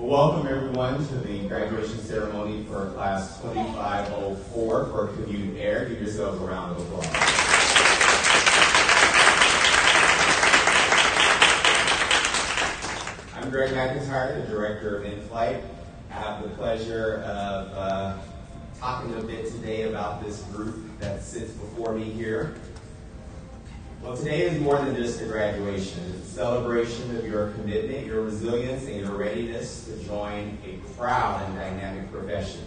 Well, welcome everyone to the graduation ceremony for class 2504 for CommuteAir. Give yourselves a round of applause. I'm Greg McIntyre, the director of InFlight. I have the pleasure of talking a bit today about this group that sits before me here. Well, today is more than just a graduation. It's a celebration of your commitment, your resilience, and your readiness to join a proud and dynamic profession.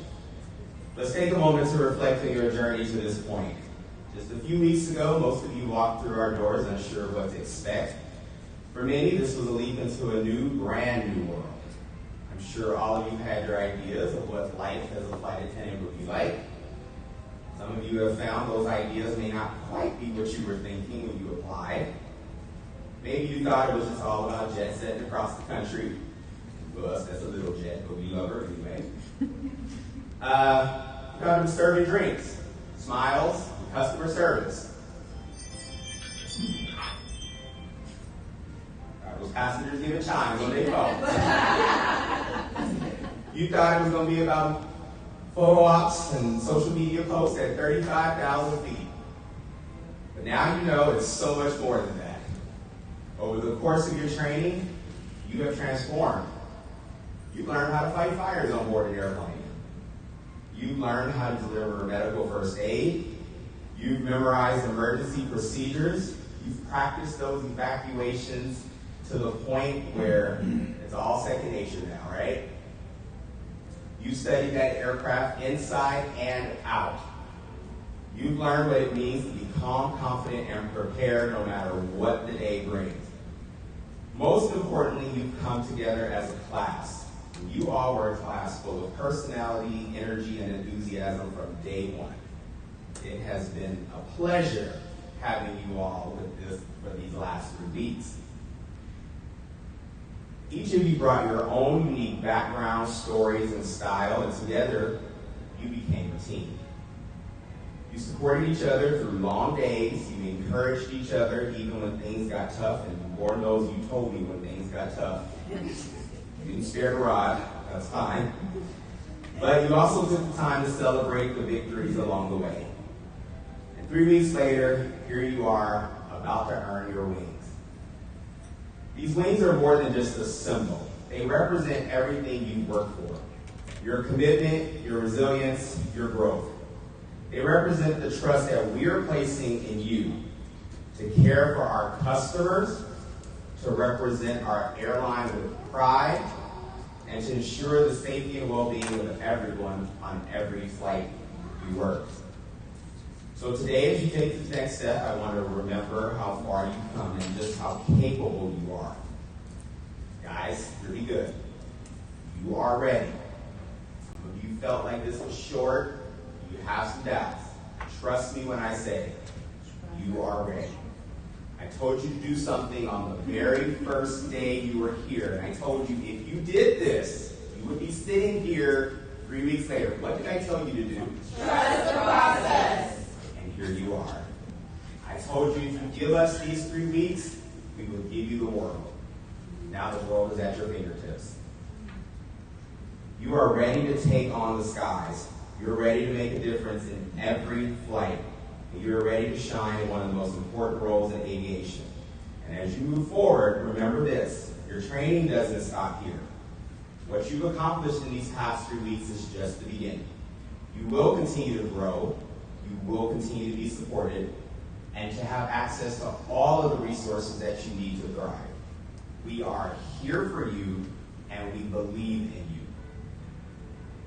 Let's take a moment to reflect on your journey to this point. Just a few weeks ago, most of you walked through our doors unsure of what to expect. For many, this was a leap into a new, brand new world. I'm sure all of you had your ideas of what life as a flight attendant would be like. Some of you have found those ideas may not quite be what you were thinking when you applied. Maybe you thought it was just all about jet setting across the country. For us, that's a little jet, but we love her anyway. You thought it was serving drinks, smiles, and customer service. Those passengers giving chimes when they call. You thought it was going to be about photo ops and social media posts at 35,000 feet. But now you know it's so much more than that. Over the course of your training, you have transformed. You've learned how to fight fires on board an airplane. You've learned how to deliver medical first aid. You've memorized emergency procedures. You've practiced those evacuations to the point where it's all second nature now, right? You studied that aircraft inside and out. You've learned what it means to be calm, confident, and prepared no matter what the day brings. Most importantly, you've come together as a class. You all were a class full of personality, energy, and enthusiasm from day one. It has been a pleasure having you all with this for these last 3 weeks. Each of you brought your own unique background, stories, and style, and together you became a team. You supported each other through long days. You encouraged each other even when things got tough, and Lord knows you told me when things got tough. You didn't spare the rod, that's fine. But you also took the time to celebrate the victories along the way. And 3 weeks later, here you are, about to earn your wings. These wings are more than just a symbol. They represent everything you've worked for. Your commitment, your resilience, your growth. They represent the trust that we are placing in you to care for our customers, to represent our airline with pride, and to ensure the safety and well-being of everyone on every flight you work. So today, as you take the next step, I want to remember how far you've come and just how capable you are. Guys, really good. You are ready. Some of you felt like this was short. You have some doubts. Trust me when I say you are ready. I told you to do something on the very first day you were here, and I told you if you did this, you would be sitting here 3 weeks later. What did I tell you to do? Trust the process. Here you are. I told you if you give us these 3 weeks, we will give you the world. Now the world is at your fingertips. You are ready to take on the skies. You're ready to make a difference in every flight. And you're ready to shine in one of the most important roles in aviation. And as you move forward, remember this. Your training doesn't stop here. What you've accomplished in these past 3 weeks is just the beginning. You will continue to grow. You will continue to be supported and to have access to all of the resources that you need to thrive. We are here for you and we believe in you.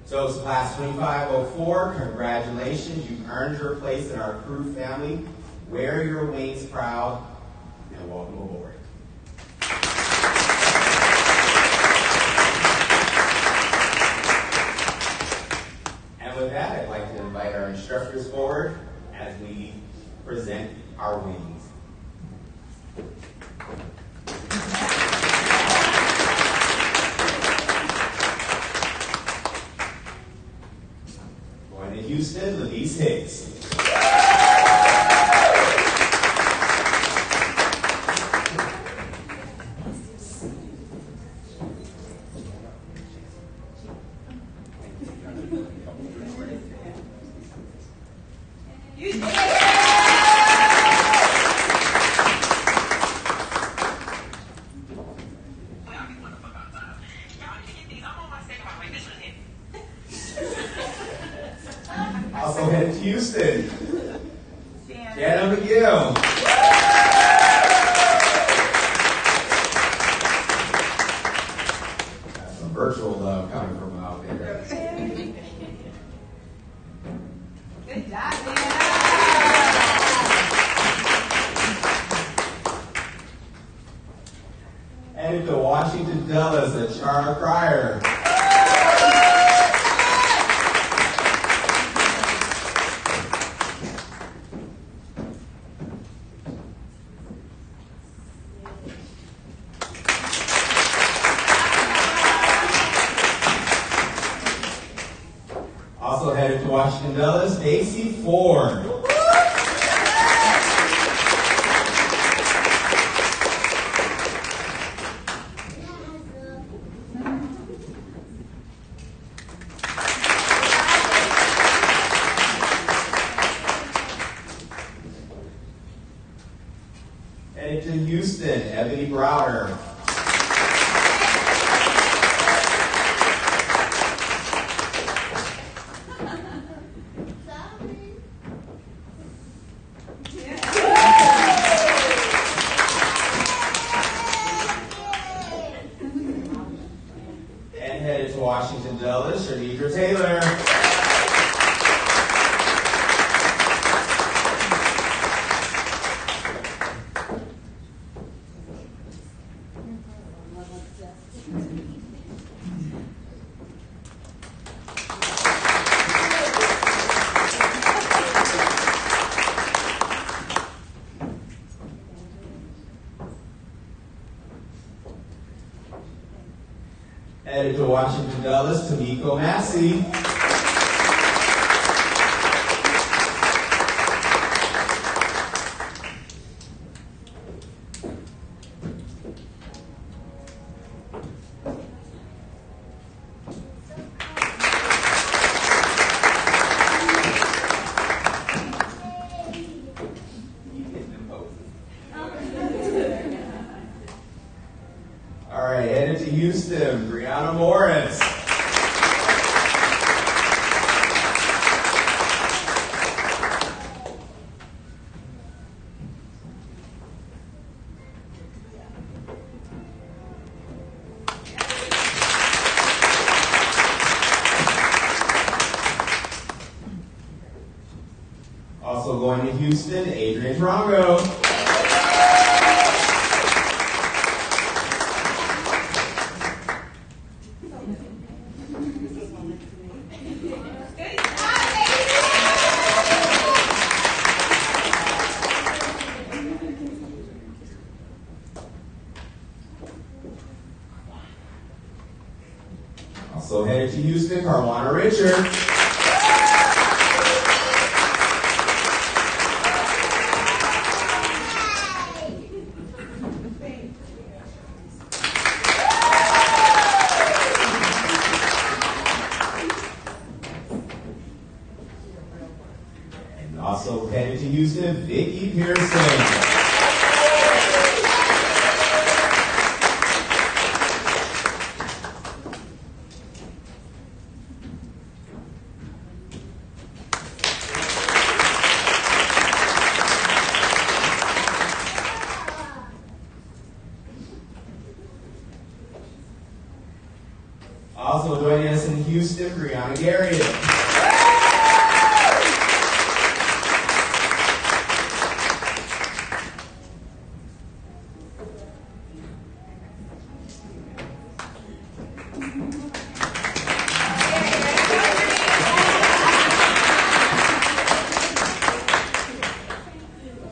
So it's class 2504, congratulations. You've earned your place in our crew family. Wear your wings proud and welcome aboard. And with that, I'd like to invite our instructors forward as we present our wings. Going to Houston, Louise Hicks. Jana McGill. That's some virtual love coming from out there. Good job, man. Headed to Washington Dulles, Achara Cryer. Also headed to Washington Dulles, Stacy Ford. Headed to Houston, Ebony Browder. And headed to Washington Dulles, Shanidra Taylor. Headed to Washington Dulles, Tamiko Massey. All right, headed to Houston, Brianna Morris. Also going to Houston, Adrian Trongo. Also headed to Houston, Carwana Richard. And also headed to Houston, Vicki Pearson. Also joining us in Houston, Brianna Garriott.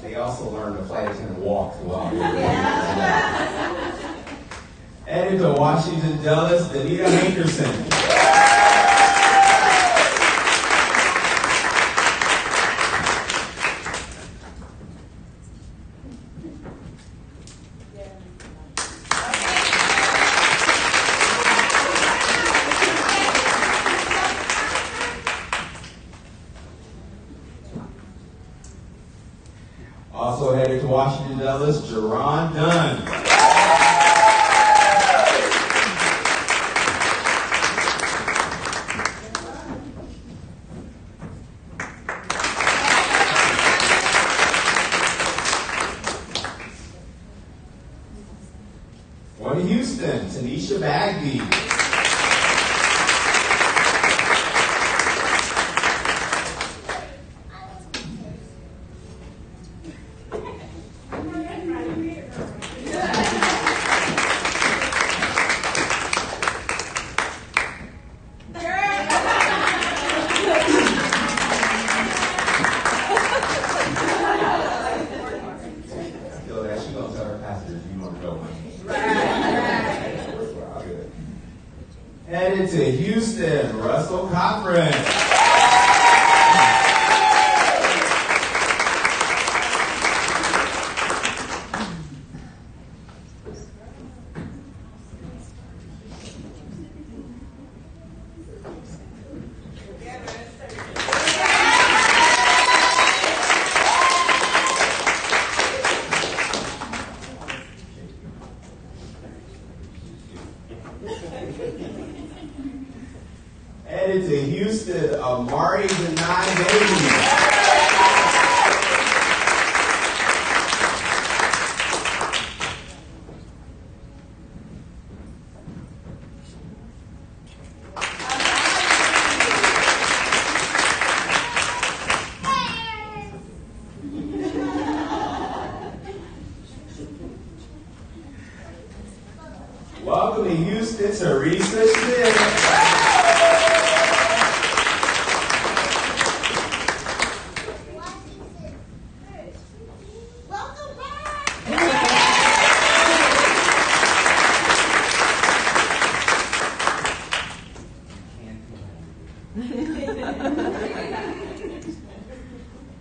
They also learned to flight attendant walk throughout. Headed to Washington Dulles, Danita Hankerson. Also headed to Washington Dulles, Jerron Dunn. Welcome to Houston, Tanisha Bagby. Headed to Houston, Russell Cochran. Headed to Houston, Amari Denai Baby. Welcome to Houston, Teresa Smith.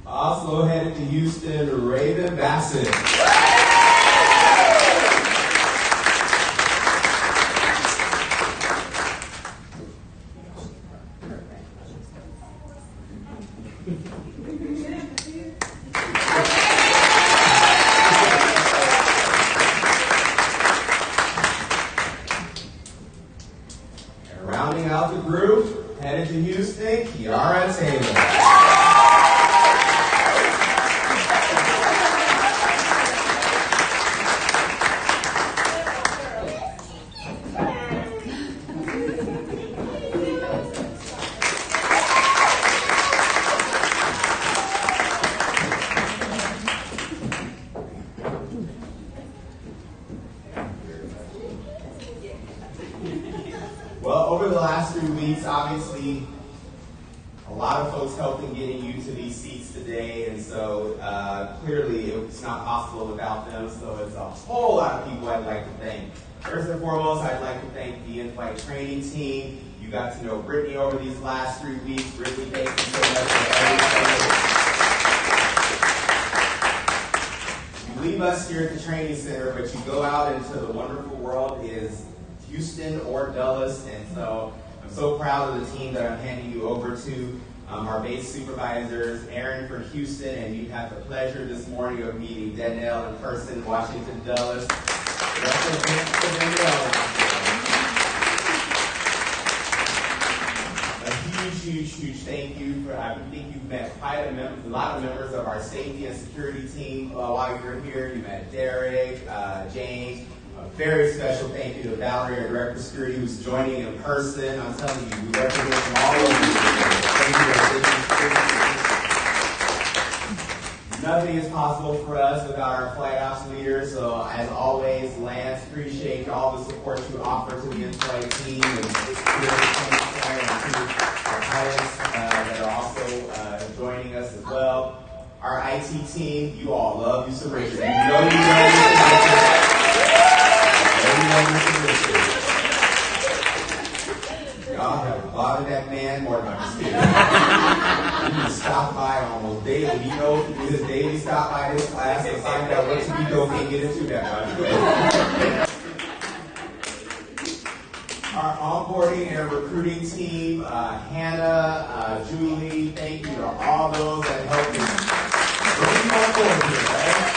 Also headed to Houston, Raven Bassett. And rounding out the group, headed to Houston, Kiara Taylor. Well, over the last 3 weeks, obviously, a lot of folks helped in getting you to these seats today, and so clearly it's not possible without them, so it's a whole lot of people I'd like to thank. First and foremost, I'd like to thank the InFlight training team. You got to know Brittany over these last 3 weeks. Brittany, thank you so much for everything. You leave us here at the training center, but you go out into the wonderful world is Houston or Dulles, and so I'm so proud of the team that I'm handing you over to. Our base supervisors, Aaron from Houston, and you had the pleasure this morning of meeting Danielle in person, Washington Dulles. A huge thank you for, I think you've met quite a lot of members of our safety and security team while you were here. You met Derek, James. A very special thank you to Valerie, our Director of Security, who's joining in person. I'm telling you, we represent from all over the world. Thank you. Nothing is possible for us without our flight ops leaders. So, as always, Lance, appreciate all the support you offer to the InFlight team and our pilots that are also joining us as well. Our IT team, you all love you some Richard. You know you love you. Y'all have bothered that man more than I'm kidding. He can stop by almost daily. He knows to do his daily stop by this class and find out what you go can't get into that by Our onboarding and recruiting team, Hannah, Julie, thank you to all those that helped us bring you on board here, right?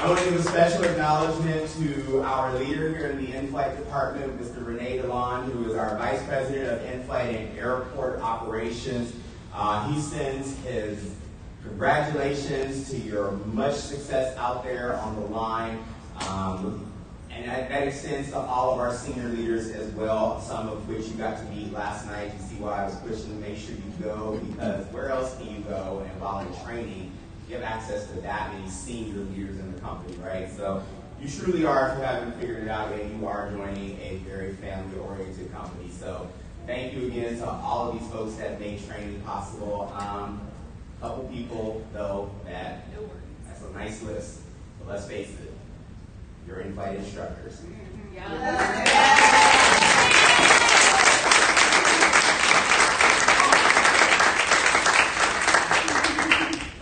I want to give a special acknowledgement to our leader here in the InFlight department, Mr. Renee DeLon, who is our Vice President of InFlight and Airport Operations. He sends his congratulations to your much success out there on the line. And that extends to all of our senior leaders as well, some of which you got to meet last night. You see why I was pushing to make sure you go, because where else can you go? And while in training, you have access to that many senior leaders in the company, right? So you truly are, if you haven't figured it out yet, you are joining a very family-oriented company. So thank you again to all of these folks that made training possible. A couple people, though, that's a nice list, but let's face it, you're InFlight instructors.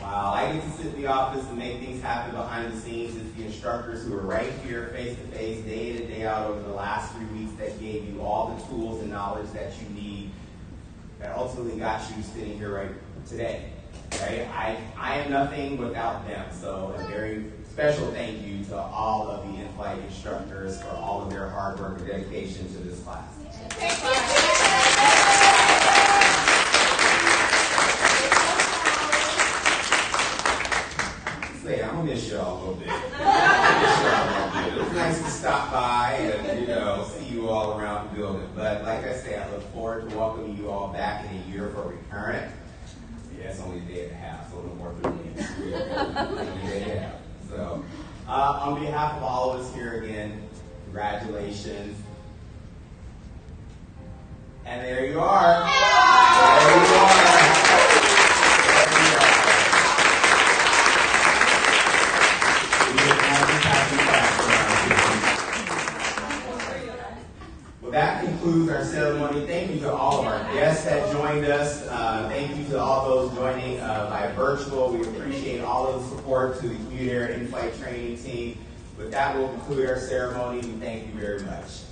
Wow, I get to sit in the office and make things happen behind the scenes. It's the instructors who are right here face-to-face, day in and day out over the last 3 weeks that gave you all the tools and knowledge that you need that ultimately got you sitting here right today. Right? I am nothing without them. So a very special thank you to all of the InFlight instructors for all of their hard work and dedication to this class. Say, I'm gonna miss y'all a little bit. It was nice to stop by and see you all around the building. But like I say, I look forward to welcoming you all back in a year for recurrent. Yeah, it's only a day and a half, so no more 3 weeks. Only a day and a half. So, on behalf of all of us here again, congratulations. And there you are. There you are. Well, that concludes our ceremony. Thank you to all of our guests that joined us. Thank you to all those joining by virtual. We appreciate all of the support to the CommuteAir InFlight training team. With that, we'll conclude our ceremony. We thank you very much.